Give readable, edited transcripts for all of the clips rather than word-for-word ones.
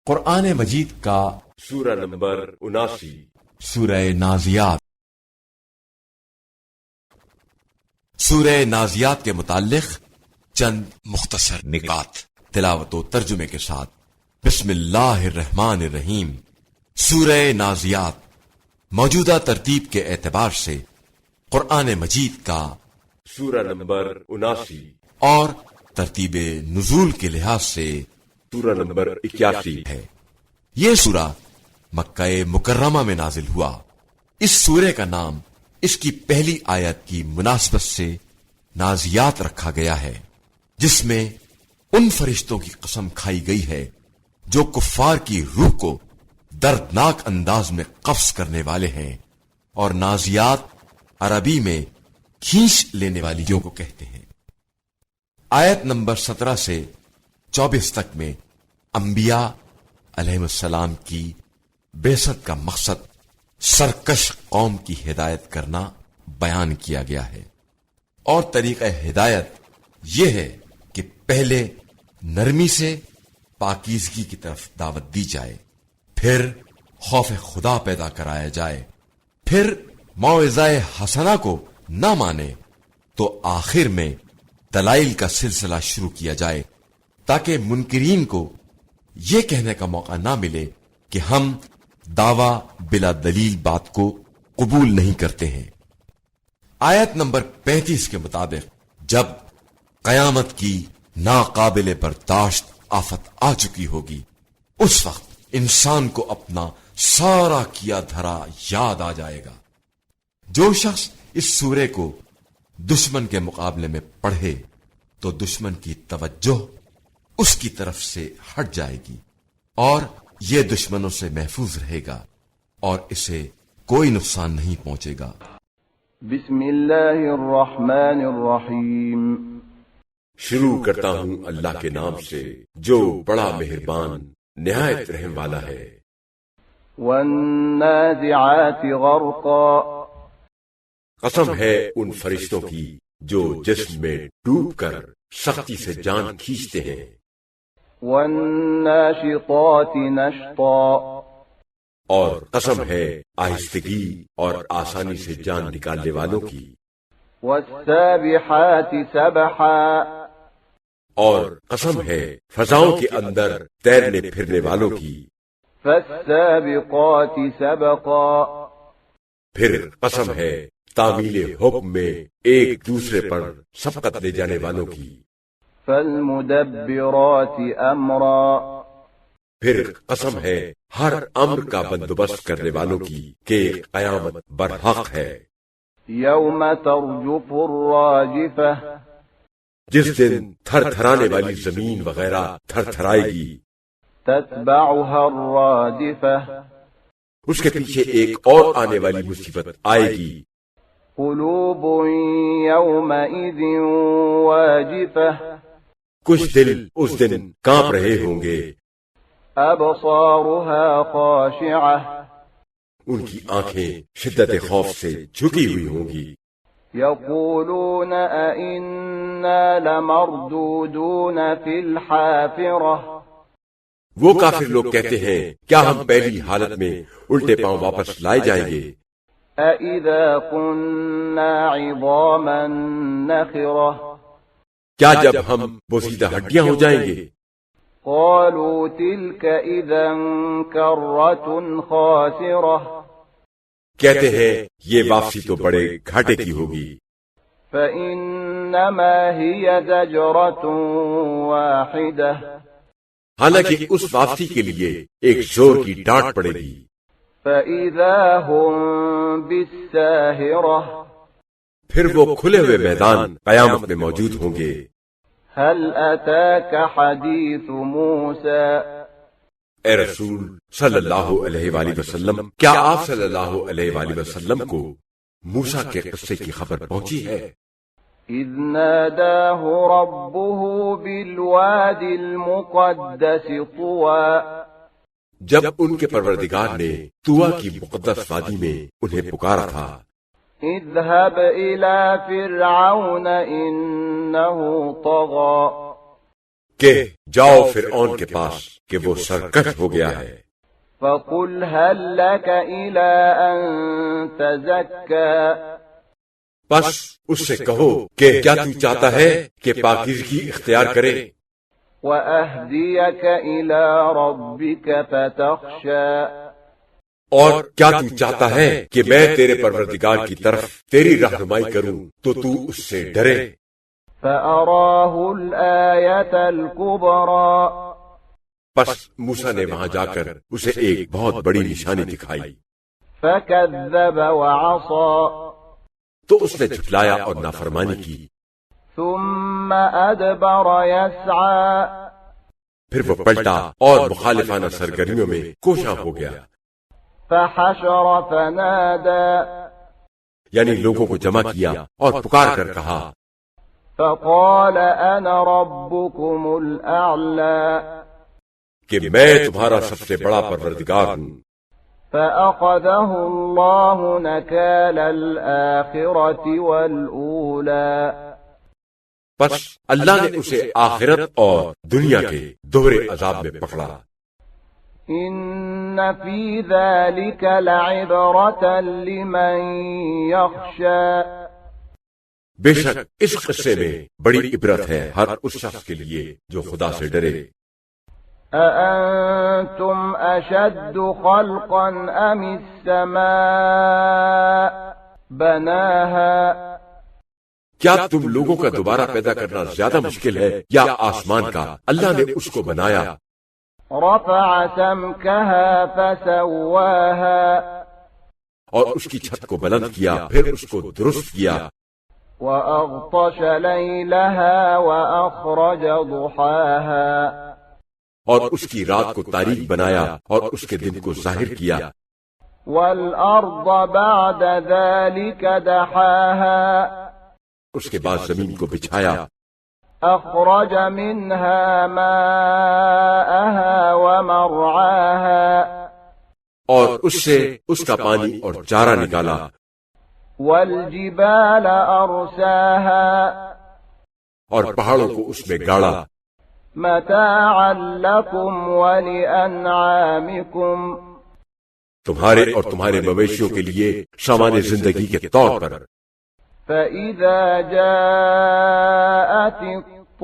قرآن مجید کا سورہ نمبر 79 سورہ نازیات۔ سورہ نازیات کے متعلق چند مختصر نکات تلاوت و ترجمے کے ساتھ۔ بسم اللہ الرحمن الرحیم۔ سورہ نازیات موجودہ ترتیب کے اعتبار سے قرآن مجید کا سورہ نمبر 79 اور ترتیب نزول کے لحاظ سے سورہ نمبر 81 ہے۔ یہ سورہ مکہ مکرمہ میں نازل ہوا۔ اس سورے کا نام اس کی پہلی آیت کی مناسبت سے نازیات رکھا گیا ہے، جس میں ان فرشتوں کی قسم کھائی گئی ہے جو کفار کی روح کو دردناک انداز میں قبض کرنے والے ہیں، اور نازیات عربی میں کھینچ لینے والی کو کہتے ہیں۔ آیت نمبر 17 سے 24 تک میں انبیاء علیہ السلام کی بعثت کا مقصد سرکش قوم کی ہدایت کرنا بیان کیا گیا ہے، اور طریقہ ہدایت یہ ہے کہ پہلے نرمی سے پاکیزگی کی طرف دعوت دی جائے، پھر خوف خدا پیدا کرایا جائے، پھر موعظہ حسنہ کو نہ مانے تو آخر میں دلائل کا سلسلہ شروع کیا جائے، تاکہ منکرین کو یہ کہنے کا موقع نہ ملے کہ ہم دعویٰ بلا دلیل بات کو قبول نہیں کرتے ہیں۔ آیت نمبر 35 کے مطابق جب قیامت کی ناقابل برداشت آفت آ چکی ہوگی، اس وقت انسان کو اپنا سارا کیا دھرا یاد آ جائے گا۔ جو شخص اس سورے کو دشمن کے مقابلے میں پڑھے تو دشمن کی توجہ اس کی طرف سے ہٹ جائے گی، اور یہ دشمنوں سے محفوظ رہے گا اور اسے کوئی نقصان نہیں پہنچے گا۔ بسم اللہ الرحمن الرحیم۔ شروع کرتا ہوں اللہ کے نام سے جو بڑا مہربان نہایت رحم والا ہے۔ والنازعات غرقا، قسم ہے ان فرشتوں کی جو جسم میں ڈوب کر سختی سے جان کھینچتے ہیں۔ والناشطات نشطا، اور قسم ہے آہستگی اور آسانی سے جان نکالنے والوں کی۔ والسابحات سبحا، اور قسم ہے فضاؤں کے اندر تیرنے پھرنے والوں کی۔ فالسابقات سبقا، پھر قسم ہے تعمیل حکم میں ایک دوسرے پر سبقت لے جانے والوں کی۔ فالمدبرات امرا، پھر قسم ہے ہر امر کا بندوبست کرنے والوں کی کہ قیامت برحق ہے۔ یوم ترجف الراجفہ، جس دن تھر تھرانے والی زمین وغیرہ تھر تھرائے گی۔ تتبعها الرادفہ، اس کے پیچھے ایک اور آنے والی مصیبت آئے گی۔ قلوب یومئذ واجفہ، کچھ دل اس دن کانپ رہے ہوں گے۔ ابصارها خاشعہ، ان کی آنکھیں شدت خوف سے جھکی ہوئی ہوں گی۔ یقولون ائنا لمردودون فی الحافرہ، وہ کافر لوگ کہتے ہیں کیا ہم پہلی حالت میں الٹے پاؤں واپس لائے جائیں گے؟ اَإِذَا كُنَّا عِظَامًا نَخِرَةً، کیا جب ہم بوسیدہ ہڈیاں ہو جائیں گے؟ قَالُوا تِلْكَ إِذًا كَرَّةٌ خَاسِرَةٌ، کہتے ہیں یہ واپسی تو بڑے گھاٹے کی ہوگی۔ فَإِنَّمَا هِيَ زَجْرَةٌ وَاحِدَةٌ، حالانکہ اس واپسی کے لیے ایک زور کی ڈانٹ پڑے گی۔ فَإِذَا هُمْ بِالسَّاهِرَةِ، پھر وہ کھلے ہوئے میدان قیامت میں موجود ہوں گے۔ هَلْ أَتَاكَ حَدِيثُ مُوسَىٰ، اے رسول صلی اللہ علیہ وآلہ وسلم، کیا آپ صلی اللہ علیہ وآلہ وسلم کو موسیٰ کے قصے کی خبر پہنچی ہے؟ إِذْ نَادَاهُ رَبُّهُ بِالْوَادِ الْمُقَدَّسِ طُوًى، جب ان کے پروردگار نے طویٰ کی مقدس وادی میں انہیں پکارا تھا۔ اذهب إلى فرعون إنه طغى، کہ جاؤ فرعون کے پاس کہ وہ سرکش ہو گیا ہے، فقل هل لك إلى أن تزكى بس اس سے کہو کہ کیا تو چاہتا ہے کہ پاکیزگی اختیار کرے، وأهديك إلى ربك فتخشى اور کیا تو چاہتا ہے کہ میں تیرے پروردگار کی طرف تیری رہنمائی کروں تو اس سے ڈرے۔ فأراه الآية الكبرى پس موسیٰ نے وہاں جا کر اسے ایک بہت بڑی نشانی دکھائی، فكذب وعصى تو اس نے جھٹلایا اور نافرمانی کی، ثم أدبر يسعى پھر وہ پلٹا اور مخالفانہ سرگرمیوں میں کوشاں ہو گیا، فحشر فنادى یعنی لوگوں کو جمع کیا اور پکار کر کہا، فقال أنا ربكم الأعلى کہ میں تمہارا سب سے بڑا پروردگار ہوں۔ فأخذه الله نكال الآخرة والأولى پس اللہ نے اسے آخرت اور دنیا کے دوہرے عذاب میں پکڑا۔ إن في ذلك لعبرة لمن يخشى بے شک اس قصے میں بڑی عبرت ہے ہر اس شخص کے لیے جو خدا سے ڈرے۔ أأنتم أشد خلقا أم السماء بناها کیا تم لوگوں کا دوبارہ پیدا کرنا زیادہ مشکل ہے یا آسمان کا؟ اللہ نے اس کو بنایا، رفع سمكها فسواها اور اس کی چھت کو بلند کیا، پھر اس کو درست کیا، وأغطش ليلها وأخرج ضحاها اور اس کی رات کو تاریک بنایا اور اس کے دن کو ظاہر کیا، والأرض بعد ذلك دحاها اس کے بعد زمین کو بچھایا، أخرج منها ماءها ومرعاها اور اس سے اس کا پانی اور چارہ نکالا، والجبال أرساها اور پہاڑوں کو اس میں گاڑا، متاعا لكم ولأنعامكم تمہارے اور تمہارے مویشیوں کے لیے سامان زندگی کے طور پر۔ فإذا جاءت الطامة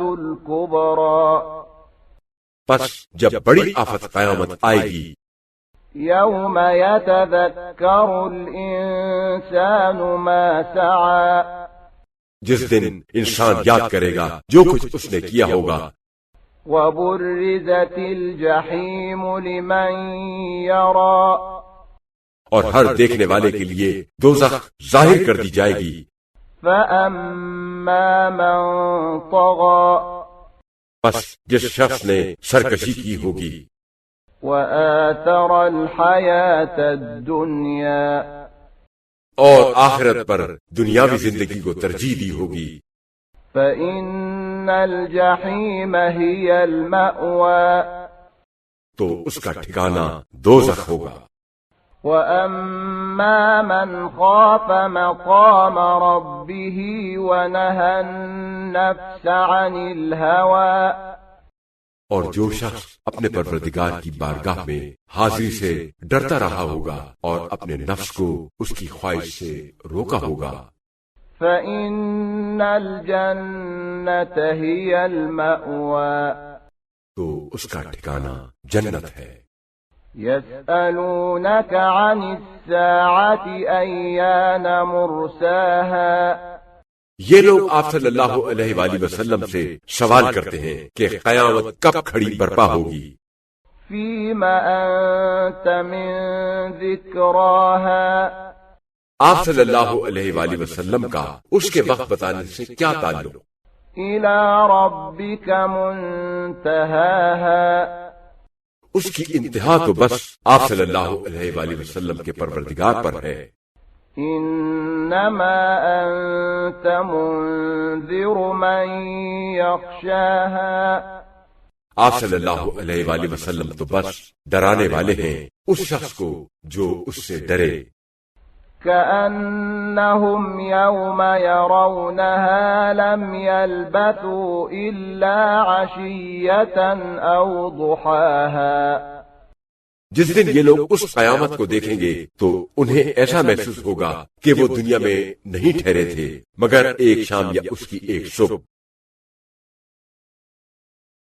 الكبرى پس جب بڑی آفت قیامت آئے گی، يوم يتذكر الإنسان ما سعى جس دن انسان یاد کرے گا جو کچھ اس نے کیا ہوگا، وبرزت الجحيم لمن يرى اور ہر دیکھنے والے کے لیے دوزخ ظاہر کر دی جائے گی، فأما من طغى بس جس شخص نے سرکشی کی ہوگی وآثر الحياة الدنيا اور آخرت پر دنیاوی زندگی کو ترجیح دی ہوگی، فإن الجحيم هي المأوى تو اس کا ٹھکانہ دوزخ ہوگا۔ وأما من خاف مقام ربه ونهى النفس عن الهوى اور جو شخص اپنے پروردگار کی بارگاہ میں حاضری سے ڈرتا رہا ہوگا اور اپنے نفس کو اس کی خواہش سے روکا ہوگا، فإن الجنة هي المأوى تو اس کا ٹھکانہ جنت ہے۔ يسألونك عن الساعة أيان مرساها یہ لوگ آپ صلی اللہ علیہ وآلہ وسلم سے سوال کرتے ہیں کہ قیامت کب کھڑی برپا ہوگی، فيم أنت من ذكراها آپ صلی اللہ علیہ وآلہ وسلم کا اس کے وقت بتانے سے کیا تعلق؟ إلى ربك منتهاها اس کی انتہا تو بس آپ صلی اللہ علیہ وآلہ وسلم کے پروردگار پر ہے۔ إنما أنت منذر من يخشاها آپ صلی اللہ علیہ وآلہ وسلم تو بس ڈرانے والے ہیں اس شخص کو جو اس سے ڈرے۔ كأنهم يوم يرونها لم يلبثوا إلا عشية أو ضحاها۔ جس دن یہ لوگ اس قیامت کو دیکھیں گے تو انہیں ایسا محسوس ہوگا کہ وہ دنیا میں نہیں ٹھہرے تھے مگر ایک شام یا اس کی ایک صبح۔